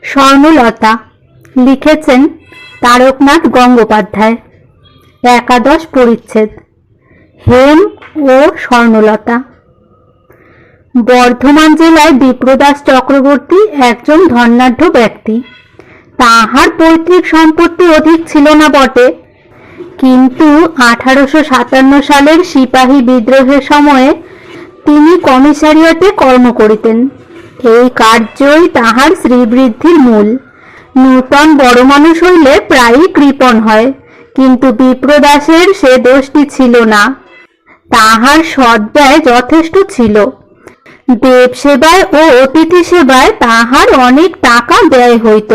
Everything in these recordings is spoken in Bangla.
স্বর্ণলতা লিখেছেন তারকনাথ গঙ্গোপাধ্যায়। একাদশ পরিচ্ছেদ। হেম ও স্বর্ণলতা। বর্ধমান জেলায় বিপ্রদাস চক্রবর্তী একজন ধনাঢ্য ব্যক্তি। তাহার পৈতৃক সম্পত্তি অধিক ছিল না বটে, কিন্তু 1857 সালের সিপাহী বিদ্রোহের সময়ে তিনি কমিশারিয়াটে কর্ম করিতেন। এই কার্যই তাহার শ্রীবৃদ্ধির মূল। নূতন বড় মানুষ হইলে প্রায়ই কৃপণ হয়, কিন্তু বিপ্রদাসের সে দোষটি ছিল না। তাহার সদ্ব্যয় যথেষ্ট ছিল। দেব সেবায় ও অতিথি সেবায় তাহার অনেক টাকা ব্যয় হইত।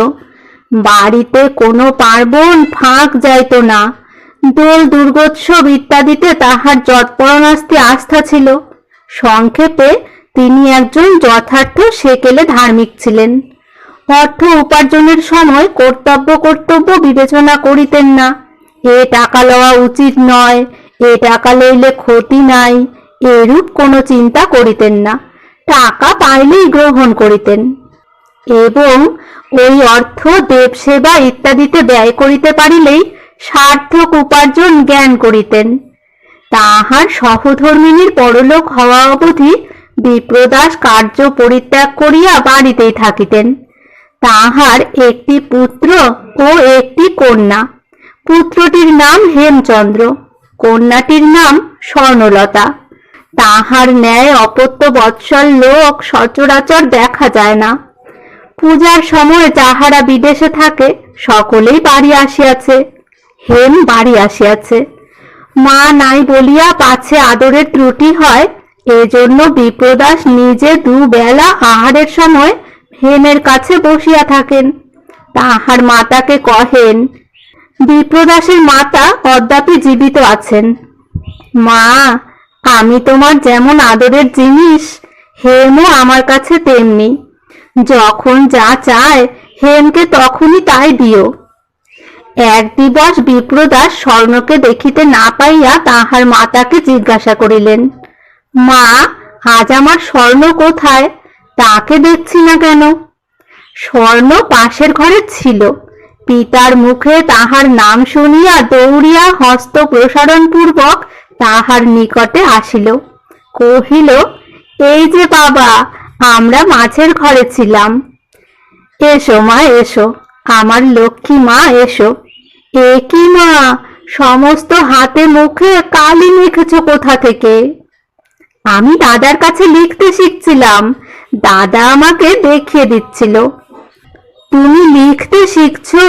বাড়িতে কোনো পার্বণ ফাঁক যাইত না। দোল দুর্গোৎসব ইত্যাদিতে তাহার যৎপরণাস্তি আস্থা ছিল। সংক্ষেপে তিনি একজন যথার্থ সেকেলে ধার্মিক ছিলেন। অর্থ উপার্জনের সময় কর্তব্য বিবেচনা করিতেন না। এ টাকা লওয়া উচিত নয়, এ টাকা লইলে ক্ষতি নাই, এরূপ কোনো চিন্তা করিতেন না। টাকা পাইলেই গ্রহণ করিতেন এবং ওই অর্থ দেবসেবা ইত্যাদিতে ব্যয় করিতে পারিলেই সার্থক উপার্জন জ্ঞান করিতেন। তাহার সহধর্মিণীর পরলোক হওয়া অবধি বিপ্রদাস কার্য পরিত্যাগ করিয়া বাড়িতেই থাকিতেন। তাহার একটি পুত্র ও একটি কন্যা। পুত্রটির নাম হেমচন্দ্র, কন্যাটির নাম স্বর্ণলতা। তাহার ন্যায় অপত্য বৎসল লোক সচরাচর দেখা যায় না। পূজার সময় যাহারা বিদেশে থাকে সকলেই বাড়ি আসিয়াছে। হেম বাড়ি আসিয়াছে। মা নাই বলিয়া পাছে আদরের ত্রুটি হয়, এজন্য বিপ্রদাস নিজে দুবেলা আহারের সময় হেমের কাছে বসিয়া থাকেন। তাহার মাতাকে কহেন। বিপ্রদাসের মাতা অদ্যাপি জীবিত আছেন। মা, আমি তোমার যেমন আদরের জিনিস, হেমও আমার কাছে তেমনি। যখন যা চায় হেমকে তখনই তাই দিও। এক দিবস বিপ্রদাস স্বর্ণকে দেখিতে না পাইয়া তাহার মাতাকে জিজ্ঞাসা করিলেন, মা, আজ আমার স্বর্ণ কোথায়? তাকে দেখছি না কেন? স্বর্ণ পাশের ঘরে ছিল। পিতার মুখে তাহার নাম শুনিয়া দৌড়িয়া হস্ত প্রসারণ পূর্বক তাহার নিকটে আসিল। কহিল, এই যে বাবা, আমরা মাছের ঘরে ছিলাম। এসো মা, এসো, আমার লক্ষ্মী মা, এসো। এ কি মা, সমস্ত হাতে মুখে কালি মেখেছ কোথা থেকে? আমি দাদার কাছে লিখতে শিখছিলাম, দাদা আমাকে দেখিয়ে দিচ্ছিল। তুমি লিখতে শিখছো?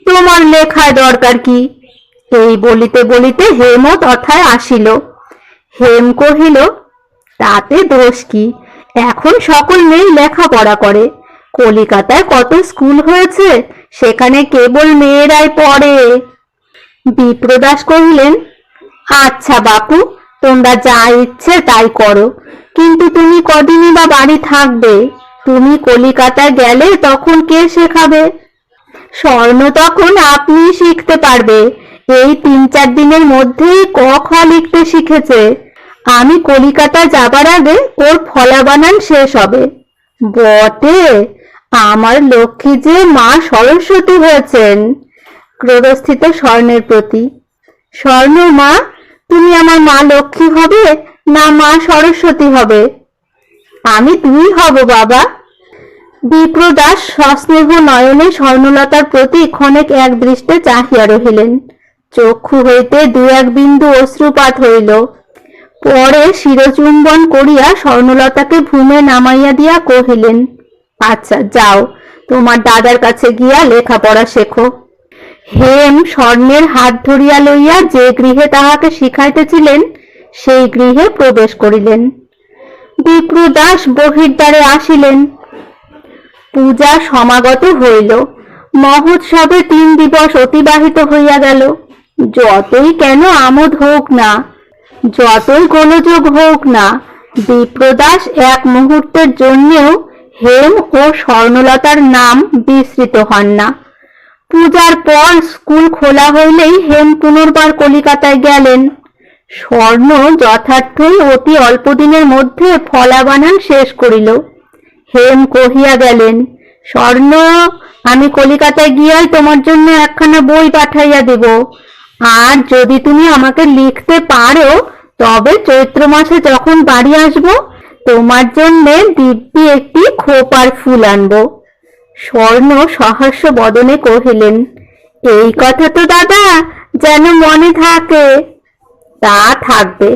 তোমার লেখায় দরকার কি? এই বলিতে বলিতে হেমও তথায় আসিল। হেম কহিল, তাতে দোষ কি? এখন সকল মেয়ে লেখাপড়া করে। কলিকাতায় কত স্কুল হয়েছে, সেখানে কেবল মেয়েরাই পড়ে। বিপ্রদাস কহিলেন, আচ্ছা বাপু, তোমরা যা ইচ্ছে তাই করো, কিন্তু তুমি কদিনই বা বাড়ি থাকবে? তুমি কলিকাতায় গেলে তখন কে শেখাবে? স্বর্ণ তখন আপনি শিখতে পারবে। এই 3-4 দিনের মধ্যেই ক খ লিখতে শিখেছে। আমি কলিকাতা যাবার আগে ওর ফলা বানান শেষ হবে। বটে, আমার লক্ষ্মী যে মা সরস্বতী হয়েছেন। ক্রোধস্থিত স্বর্ণের প্রতি, স্বর্ণ মা, তুমি আমার মা লক্ষ্মী হবে না মা সরস্বতী হবে? আমি দুই হব বাবা। বিপ্রদাস সস্নেহ নয়নে স্বর্ণলতার প্রতি ক্ষণেক এক দৃষ্টে চাহিয়া রহিলেন। চক্ষু হইতে 2-1 বিন্দু অশ্রুপাত হইল। পরে শিরচুম্বন করিয়া স্বর্ণলতাকে ভূমে নামাইয়া দিয়া কহিলেন, আচ্ছা যাও, তোমার দাদার কাছে গিয়া লেখাপড়া শেখো। হেম স্বর্ণের হাত ধরিয়া লইয়া যে গৃহে তাহাকে শিখাইতেছিলেন সেই গৃহে প্রবেশ করিলেন। বিপ্রদাস বহির্দ্বারে আসিলেন। পূজা সমাগত হইল। মহোৎসবে 3 দিবস অতিবাহিত হইয়া গেল। যতই কেন আমোদ হোক না, যতই গোলযোগ হোক না, বিপ্রদাস এক মুহূর্তের জন্যেও হেম ও স্বর্ণলতার নাম বিস্মৃত হন না। পূজার পর স্কুল খোলা হইলেই হেম পুনর্বার কলিকাতায় গেলেন। স্বর্ণ যথার্থই অতি অল্প দিনের মধ্যে ফলা বানান শেষ করিল। হেম কহিয়া গেলেন, স্বর্ণ, আমি কলিকাতায় গিয়াই তোমার জন্য একখানা বই পাঠাইয়া দেব। আর যদি তুমি আমাকে লিখতে পারো, তবে চৈত্র মাসে যখন বাড়ি আসব, তোমার জন্য দিব্যি একটি খোপার ফুল আনবো। স্বর্ণ সহাস্য বদনে কহিলেন, এই কথা তো দাদা যেন মনে থাকে। তা থাকবে।